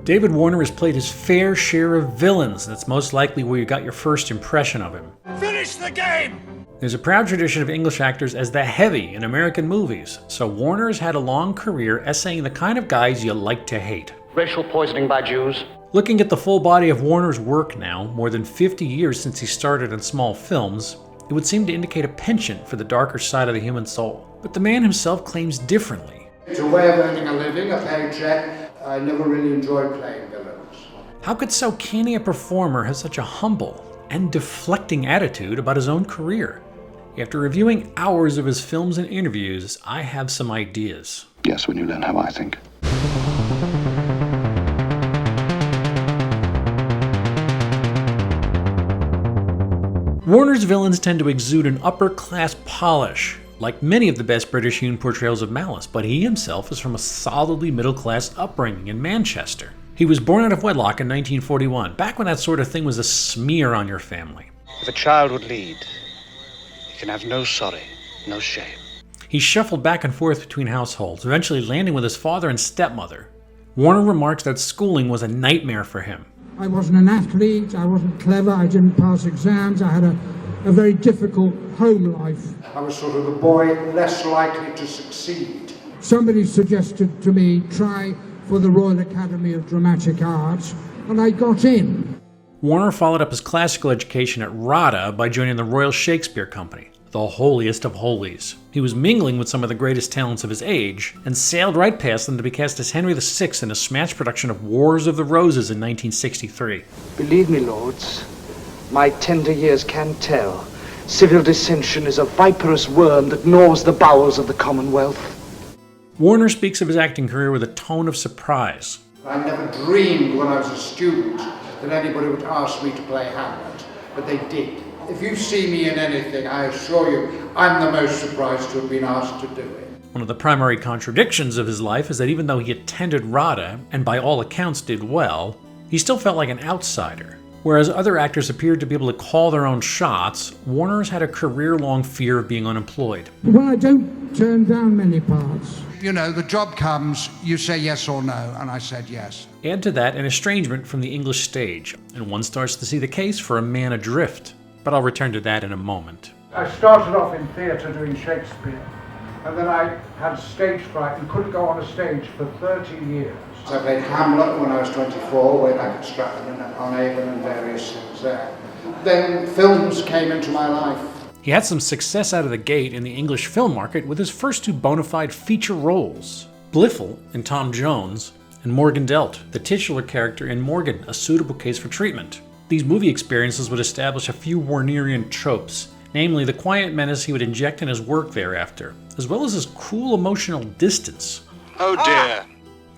David Warner has played his fair share of villains. That's most likely where you got your first impression of him. Finish the game! There's a proud tradition of English actors as the heavy in American movies, so Warner has had a long career essaying the kind of guys you like to hate. Racial poisoning by Jews. Looking at the full body of Warner's work now, more than 50 years since he started in small films, it would seem to indicate a penchant for the darker side of the human soul. But the man himself claims differently. It's a way of earning a living, a paycheck. I never really enjoyed playing villains. How could so canny a performer have such a humble and deflecting attitude about his own career? After reviewing hours of his films and interviews, I have some ideas. Yes, when you learn how I think. Warner's villains tend to exude an upper-class polish, like many of the best British hewn portrayals of malice, but he himself is from a solidly middle-class upbringing in Manchester. He was born out of wedlock in 1941, back when that sort of thing was a smear on your family. If a child would lead, he can have no sorry, no shame. He shuffled back and forth between households, eventually landing with his father and stepmother. Warner remarks that schooling was a nightmare for him. I wasn't an athlete, I wasn't clever, I didn't pass exams, I had a very difficult home life. I was sort of the boy less likely to succeed. Somebody suggested to me, try for the Royal Academy of Dramatic Arts, and I got in. Warner followed up his classical education at RADA by joining the Royal Shakespeare Company, the holiest of holies. He was mingling with some of the greatest talents of his age, and sailed right past them to be cast as Henry VI in a smash production of Wars of the Roses in 1963. Believe me, lords, my tender years can tell. Civil dissension is a viperous worm that gnaws the bowels of the Commonwealth. Warner speaks of his acting career with a tone of surprise. I never dreamed when I was a student that anybody would ask me to play Hamlet, but they did. If you see me in anything, I assure you, I'm the most surprised to have been asked to do it. One of the primary contradictions of his life is that even though he attended RADA, and by all accounts did well, he still felt like an outsider. Whereas other actors appeared to be able to call their own shots, Warner's had a career-long fear of being unemployed. Well, I don't turn down many parts. You know, the job comes, you say yes or no, and I said yes. Add to that an estrangement from the English stage, and one starts to see the case for a man adrift. But I'll return to that in a moment. I started off in theatre doing Shakespeare, and then I had stage fright and couldn't go on a stage for 30 years. I played Hamlet when I was 24, way back at Stratford-on-Avon and various things there. Then films came into my life. He had some success out of the gate in the English film market with his first two bona fide feature roles, Blifil in Tom Jones, and Morgan Delt, the titular character in Morgan, A Suitable Case for Treatment. These movie experiences would establish a few Warnerian tropes, namely the quiet menace he would inject in his work thereafter, as well as his cool emotional distance. Oh dear.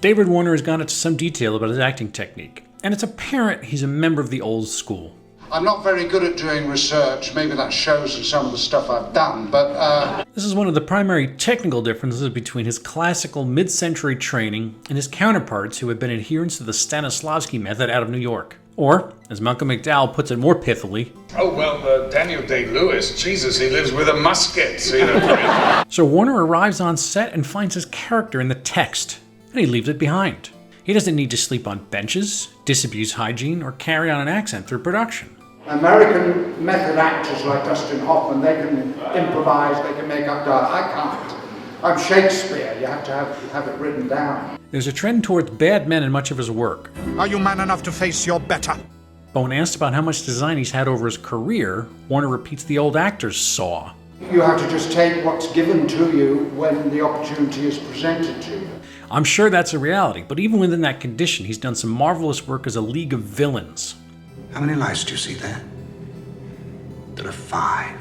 David Warner has gone into some detail about his acting technique, and it's apparent he's a member of the old school. I'm not very good at doing research, maybe that shows in some of the stuff I've done, but This is one of the primary technical differences between his classical mid-century training and his counterparts who had been adherents to the Stanislavski method out of New York. Or, as Malcolm McDowell puts it more pithily, Oh, well, Daniel Day-Lewis, Jesus, he lives with a musket, So Warner arrives on set and finds his character in the text, and he leaves it behind. He doesn't need to sleep on benches, disabuse hygiene, or carry on an accent through production. American method actors like Dustin Hoffman, they can improvise, they can make up dialogue. I can't. I'm Shakespeare, you have to have it written down. There's a trend towards bad men in much of his work. Are you man enough to face your better? But when asked about how much design he's had over his career, Warner repeats the old actor's saw. You have to just take what's given to you when the opportunity is presented to you. I'm sure that's a reality, but even within that condition, he's done some marvelous work as a league of villains. How many lights do you see there? There are 5.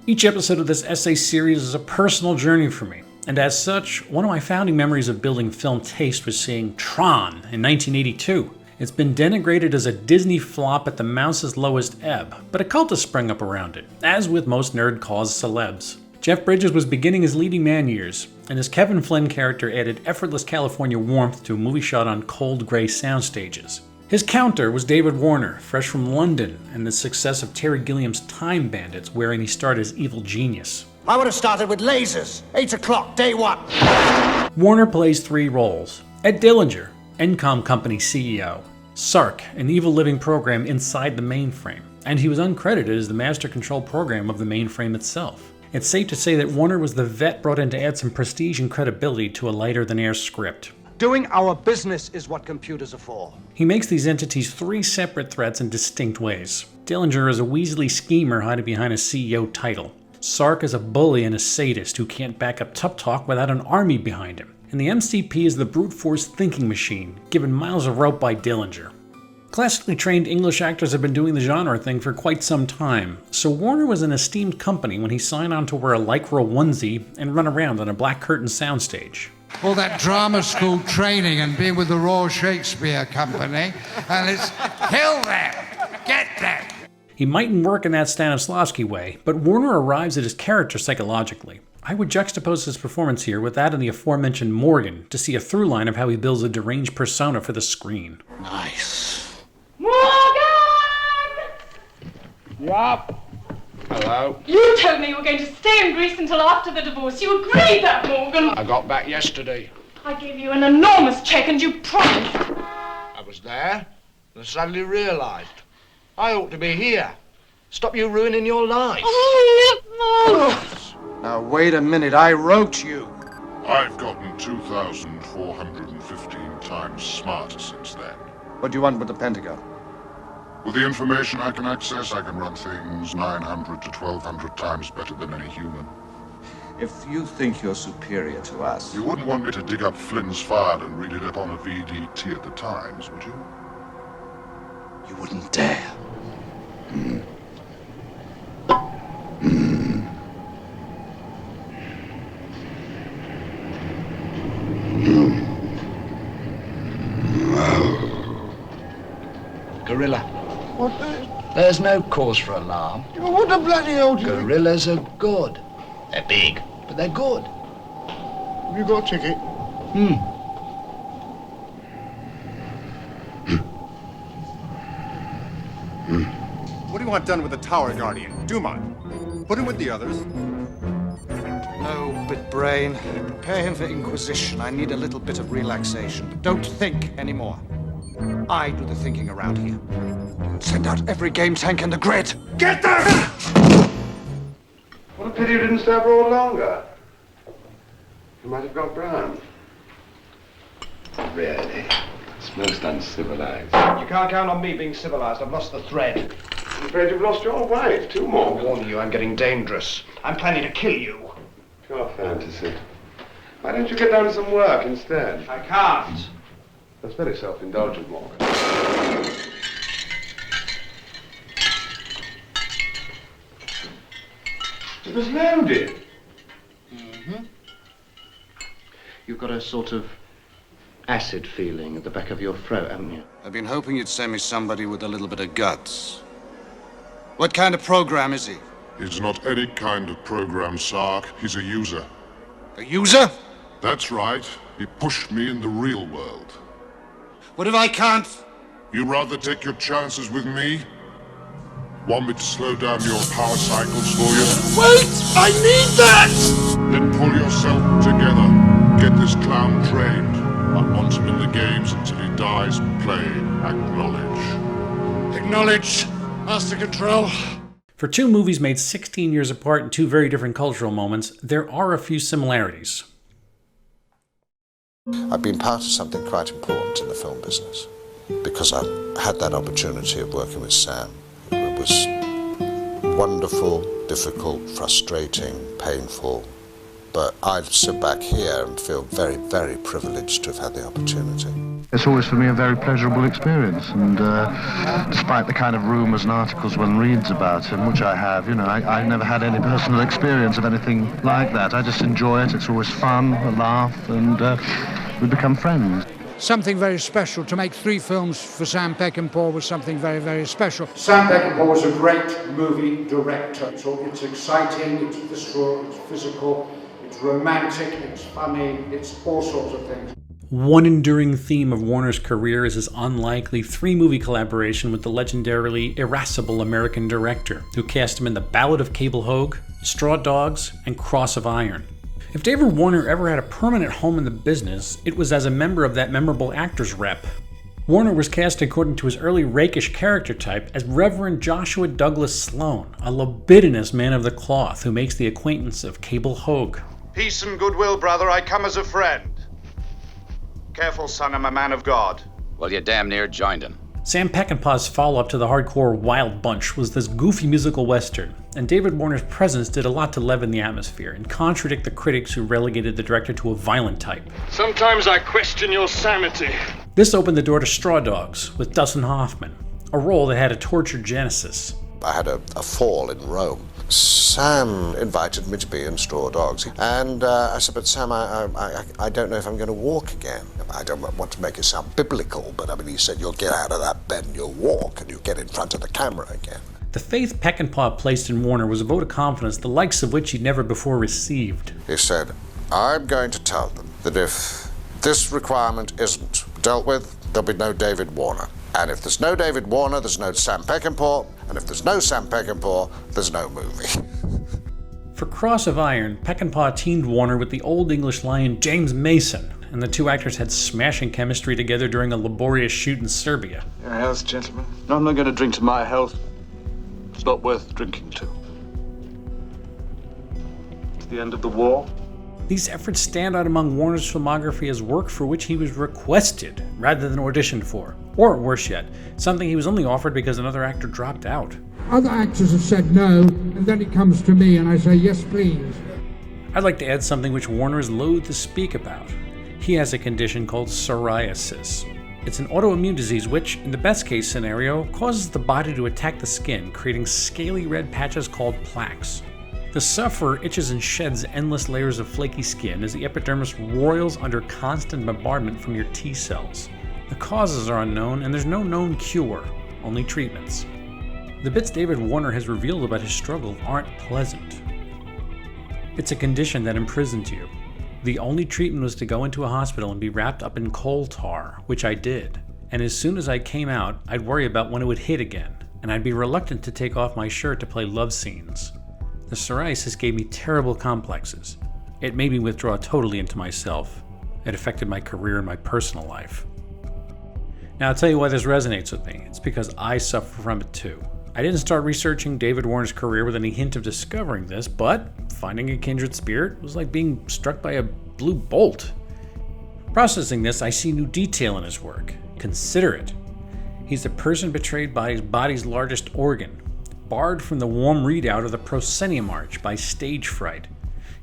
Each episode of this essay series is a personal journey for me, and as such, one of my founding memories of building film taste was seeing Tron in 1982. It's been denigrated as a Disney flop at the mouse's lowest ebb, but a cult has sprung up around it, as with most nerd-caused celebs. Jeff Bridges was beginning his leading man years, and his Kevin Flynn character added effortless California warmth to a movie shot on cold gray sound stages. His counter was David Warner, fresh from London, and the success of Terry Gilliam's Time Bandits, wherein he starred as evil genius. I would have started with lasers. 8 o'clock, day 1. Warner plays 3 roles. Ed Dillinger, Encom Company CEO, Sark, an evil living program inside the mainframe, and he was uncredited as the master control program of the mainframe itself. It's safe to say that Warner was the vet brought in to add some prestige and credibility to a lighter-than-air script. Doing our business is what computers are for. He makes these entities three separate threats in distinct ways. Dillinger is a Weasley schemer hiding behind a CEO title. Sark is a bully and a sadist who can't back up tough talk without an army behind him. And the MCP is the brute force thinking machine, given miles of rope by Dillinger. Classically trained English actors have been doing the genre thing for quite some time, so Warner was an esteemed company when he signed on to wear a lycra onesie and run around on a black curtain soundstage. All that drama school training and being with the Royal Shakespeare Company, and it's kill them, get them. He mightn't work in that Stanislavski way, but Warner arrives at his character psychologically. I would juxtapose his performance here with that of the aforementioned Morgan to see a through line of how he builds a deranged persona for the screen. Nice. Morgan! Yup. Hello. You told me you were going to stay in Greece until after the divorce. You agreed that, Morgan. I got back yesterday. I gave you an enormous check and you promised. I was there and suddenly realized I ought to be here. Stop you ruining your life. Now, wait a minute. I wrote you. I've gotten 2,415 times smarter since then. What do you want with the Pentagon? With the information I can access, I can run things 900 to 1,200 times better than any human. If you think you're superior to us... You wouldn't want me to dig up Flynn's file and read it up on a VDT at the Times, would you? You wouldn't dare. Gorilla. What? There's no cause for alarm. What the bloody hell do you... Gorillas are good. They're big, but they're good. Have you got a ticket? What do you want done with the Tower Guardian? Dumont. Put him with the others. No, Bitbrain. Prepare him for Inquisition. I need a little bit of relaxation. Don't think anymore. I do the thinking around here. Send out every game tank in the grid. Get them! What a pity you didn't stay abroad longer. You might have got brown. Really? It's most uncivilized. You can't count on me being civilized. I've lost the thread. I'm afraid you've lost your wife. Two more. I'm warning you, I'm getting dangerous. I'm planning to kill you. Pure fantasy. Why don't you get down to some work instead? I can't. That's very self-indulgent, Morgan. It was loaded. You've got a sort of acid feeling at the back of your throat, haven't you? I've been hoping you'd send me somebody with a little bit of guts. What kind of program is he? He's not any kind of program, Sark. He's a user. A user? That's right. He pushed me in the real world. What if I can't? You rather take your chances with me? Want me to slow down your power cycles for you? Wait! I need that! Then pull yourself together. Get this clown trained. I want him in the games until he dies. Play. Acknowledge. Acknowledge. Master Control. For two movies made 16 years apart in two very different cultural moments, there are a few similarities. I've been part of something quite important in the film business because I had that opportunity of working with Sam. It was wonderful, difficult, frustrating, painful, but I sit back here and feel very, very privileged to have had the opportunity. It's always for me a very pleasurable experience, and despite the kind of rumours and articles one reads about him, which I have, I never had any personal experience of anything like that. I just enjoy it. It's always fun, a laugh, and we become friends. Something very special. To make 3 films for Sam Peckinpah was something very, very special. Sam Peckinpah was a great movie director. So it's exciting, it's visceral, it's physical, it's romantic, it's funny, it's all sorts of things. One enduring theme of Warner's career is his unlikely 3-movie collaboration with the legendarily irascible American director, who cast him in The Ballad of Cable Hogue, Straw Dogs, and Cross of Iron. If David Warner ever had a permanent home in the business, it was as a member of that memorable actors rep. Warner was cast according to his early rakish character type as Reverend Joshua Douglas Sloan, a libidinous man of the cloth who makes the acquaintance of Cable Hogue. Peace and goodwill, brother. I come as a friend. Careful, son, I'm a man of God. Well, you damn near joined him. Sam Peckinpah's follow-up to the hardcore Wild Bunch was this goofy musical western, and David Warner's presence did a lot to leaven the atmosphere and contradict the critics who relegated the director to a violent type. Sometimes I question your sanity. This opened the door to Straw Dogs with Dustin Hoffman, a role that had a tortured genesis. I had a fall in Rome. Sam invited me to be in Straw Dogs. And I said, but Sam, I don't know if I'm going to walk again. I don't want to make it sound biblical, but I mean, he said, you'll get out of that bed and you'll walk and you'll get in front of the camera again. The faith Peckinpah placed in Warner was a vote of confidence, the likes of which he'd never before received. He said, I'm going to tell them that if this requirement isn't dealt with, there'll be no David Warner. And if there's no David Warner, there's no Sam Peckinpah. And if there's no Sam Peckinpah, there's no movie. For Cross of Iron, Peckinpah teamed Warner with the Old English lion James Mason, and the two actors had smashing chemistry together during a laborious shoot in Serbia. Your health, gentlemen. No, I'm not going to drink to my health. It's not worth drinking to. It's the end of the war. These efforts stand out among Warner's filmography as work for which he was requested rather than auditioned for. Or worse yet, something he was only offered because another actor dropped out. Other actors have said no, and then it comes to me and I say, yes, please. I'd like to add something which Warner is loath to speak about. He has a condition called psoriasis. It's an autoimmune disease which, in the best case scenario, causes the body to attack the skin, creating scaly red patches called plaques. The sufferer itches and sheds endless layers of flaky skin as the epidermis roils under constant bombardment from your T cells. The causes are unknown, and there's no known cure, only treatments. The bits David Warner has revealed about his struggle aren't pleasant. It's a condition that imprisons you. The only treatment was to go into a hospital and be wrapped up in coal tar, which I did. And as soon as I came out, I'd worry about when it would hit again, and I'd be reluctant to take off my shirt to play love scenes. The psoriasis gave me terrible complexes. It made me withdraw totally into myself. It affected my career and my personal life. Now I'll tell you why this resonates with me. It's because I suffer from it too. I didn't start researching David Warner's career with any hint of discovering this, but finding a kindred spirit was like being struck by a blue bolt. Processing this, I see new detail in his work. Consider it. He's the person betrayed by his body's largest organ, barred from the warm readout of the proscenium arch by stage fright.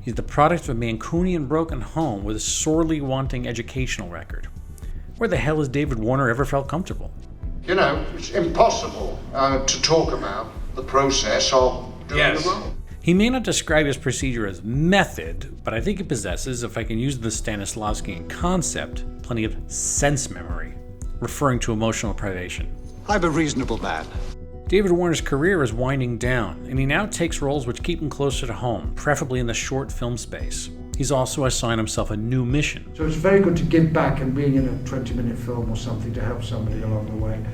He's the product of a Mancunian broken home with a sorely wanting educational record. Where the hell has David Warner ever felt comfortable? You know, it's impossible to talk about the process of doing the role. He may not describe his procedure as method, but I think he possesses, if I can use the Stanislavskian concept, plenty of sense memory, referring to emotional privation. I'm a reasonable man. David Warner's career is winding down, and he now takes roles which keep him closer to home, preferably in the short film space. He's also assigned himself a new mission. So it's very good to give back and being in a 20-minute film or something to help somebody along the way.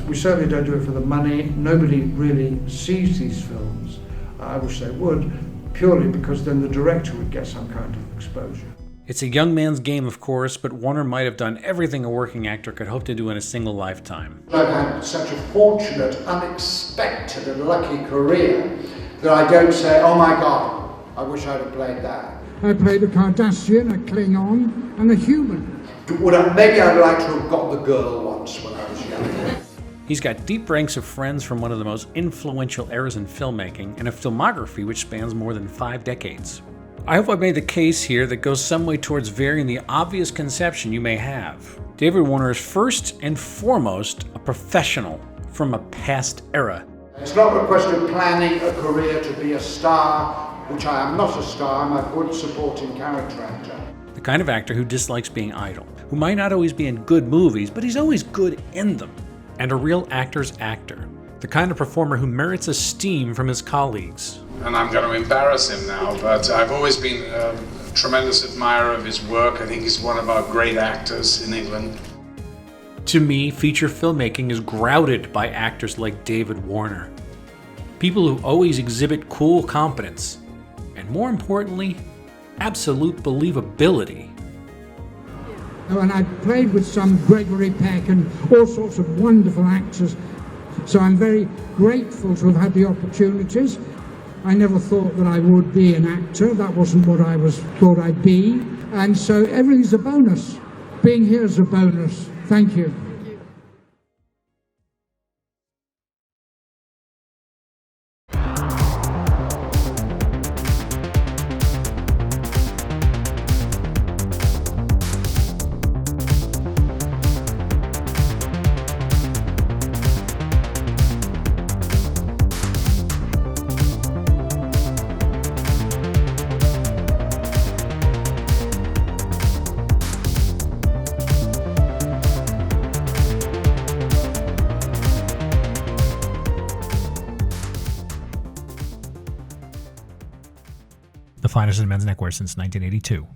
We certainly don't do it for the money. Nobody really sees these films. I wish they would, purely because then the director would get some kind of exposure. It's a young man's game, of course, but Warner might have done everything a working actor could hope to do in a single lifetime. I've had such a fortunate, unexpected and lucky career that I don't say, oh my God, I wish I'd have played that. I played a Cardassian, a Klingon, and a human. Maybe I'd like to have got the girl once when I was young. He's got deep ranks of friends from one of the most influential eras in filmmaking and a filmography which spans more than 5 decades. I hope I've made the case here that goes some way towards varying the obvious conception you may have. David Warner is first and foremost a professional from a past era. It's not a question of planning a career to be a star, which I am not a star, I'm a good supporting character actor. The kind of actor who dislikes being idle, who might not always be in good movies, but he's always good in them. And a real actor's actor. The kind of performer who merits esteem from his colleagues. And I'm going to embarrass him now, but I've always been a tremendous admirer of his work. I think he's one of our great actors in England. To me, feature filmmaking is grounded by actors like David Warner. People who always exhibit cool competence, and more importantly, absolute believability. And I played with some Gregory Peck and all sorts of wonderful actors. So I'm very grateful to have had the opportunities. I never thought that I would be an actor. That wasn't what I thought I'd be. And so everything's a bonus. Being here is a bonus. Thank you. The finest in men's neckwear since 1982.